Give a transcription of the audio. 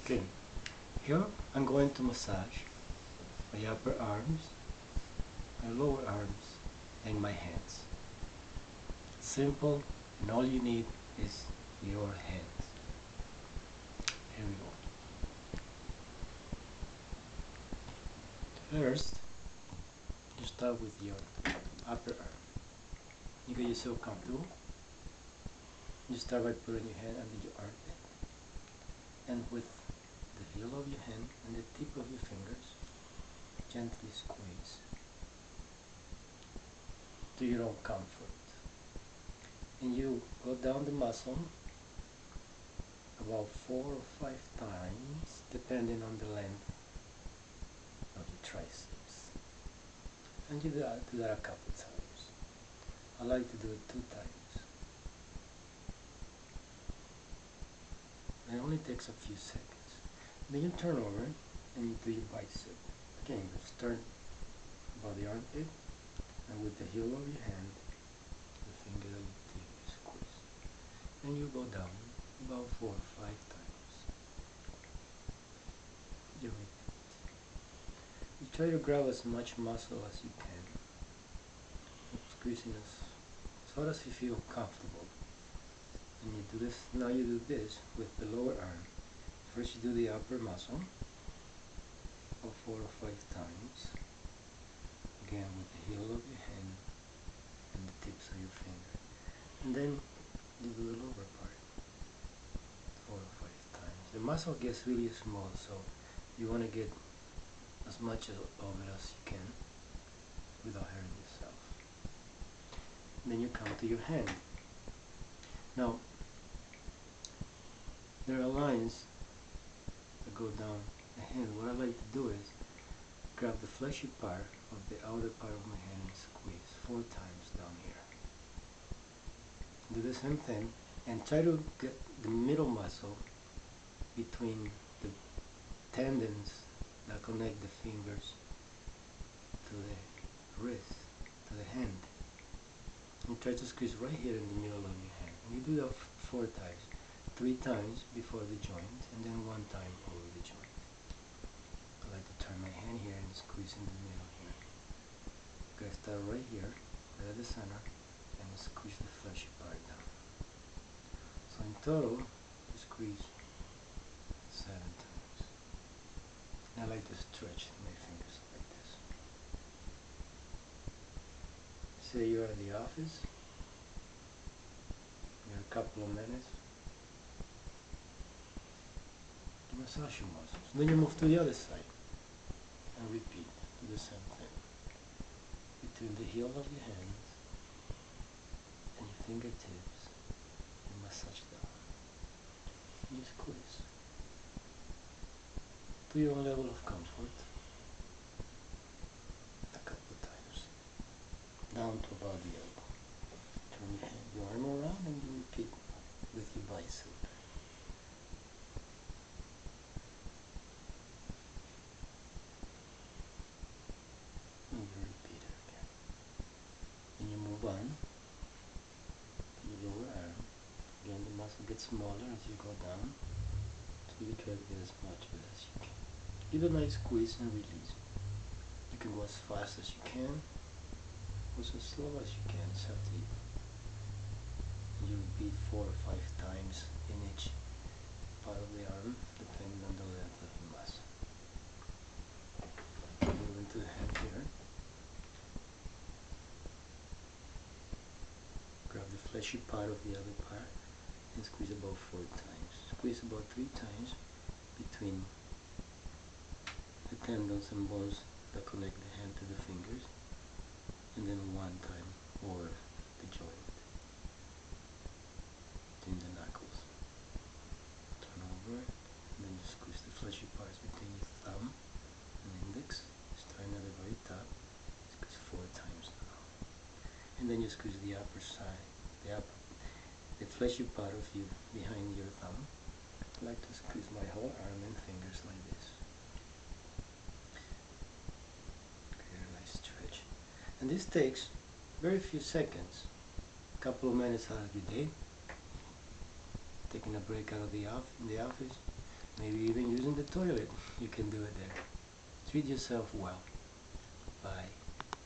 Okay, here I'm going to massage my upper arms, my lower arms, and my hands. Simple, and all you need is your hands. Here we go. First, you start with your upper arm. You get yourself comfortable. You start by putting your hand under your armpit, and with the heel of your hand and the tip of your fingers, gently squeeze to your own comfort. And you go down the muscle about 4 or 5 times, depending on the length of your triceps. And you do that a couple times. I like to do it 2 times. It only takes a few seconds. Then you turn over and you do your bicep. Again, you start about the armpit, and with the heel of your hand, the finger of your tip, you squeeze. And you go down about 4 or 5 times. You repeat. You try to grab as much muscle as you can, squeezing as hard as you feel comfortable. And you do this. Now you do this with the lower arm. First you do the upper muscle about 4 or 5 times. Again with the heel of your hand and the tips of your finger. And then you do the lower part 4 or 5 times. The muscle gets really small, so you want to get as much of it as you can without hurting yourself. Then you come to your hand. Now, there are lines that go down the hand. What I like to do is grab the fleshy part of the outer part of my hand and squeeze 4 times down here. Do the same thing and try to get the middle muscle between the tendons that connect the fingers to the wrist, to the hand. You try to squeeze right here in the middle of your hand. And you do that 4 times. 3 times before the joint, and then 1 time over the joint. I like to turn my hand here and squeeze in the middle here. You gotta start right here, right at the center, and squeeze the fleshy part down. So in total, you squeeze 7 times. And I like to stretch my fingers like this. Say you're at the office, you're a couple of minutes, you massage your muscles. Then you move to the other side and repeat, do the same thing. Between the heel of your hands and your fingertips, you massage down. You squeeze to your own level of comfort a couple of times. Down to about the elbow. Turn your arm around and you repeat with your bicep. And you repeat it again. Then you move on to your lower arm. Again, the muscle gets smaller as you go down, so you try to get as much of it as you can. Give a nice squeeze and release. You can go as fast as you can, or as slow as you can. It's up to you. And you repeat 4 or 5 times in each part of the arm, depending on the length of your muscle. Move into the hand here. Grab the fleshy part of the other part and squeeze about 4 times. Squeeze about 3 times between the tendons and bones that connect the hand to the fingers, and then 1 time over the joint, between the knuckles. Turn over, and then you squeeze the fleshy parts between your thumb and index, starting at the very top. Squeeze 4 times now. And then you squeeze the upper side, the fleshy part of you behind your thumb. I like to squeeze my whole arm and fingers like this. Create a nice stretch. And this takes very few seconds, a couple of minutes out of your day. Taking a break out of the office, maybe even using in the toilet, you can do it there. Treat yourself well. Bye.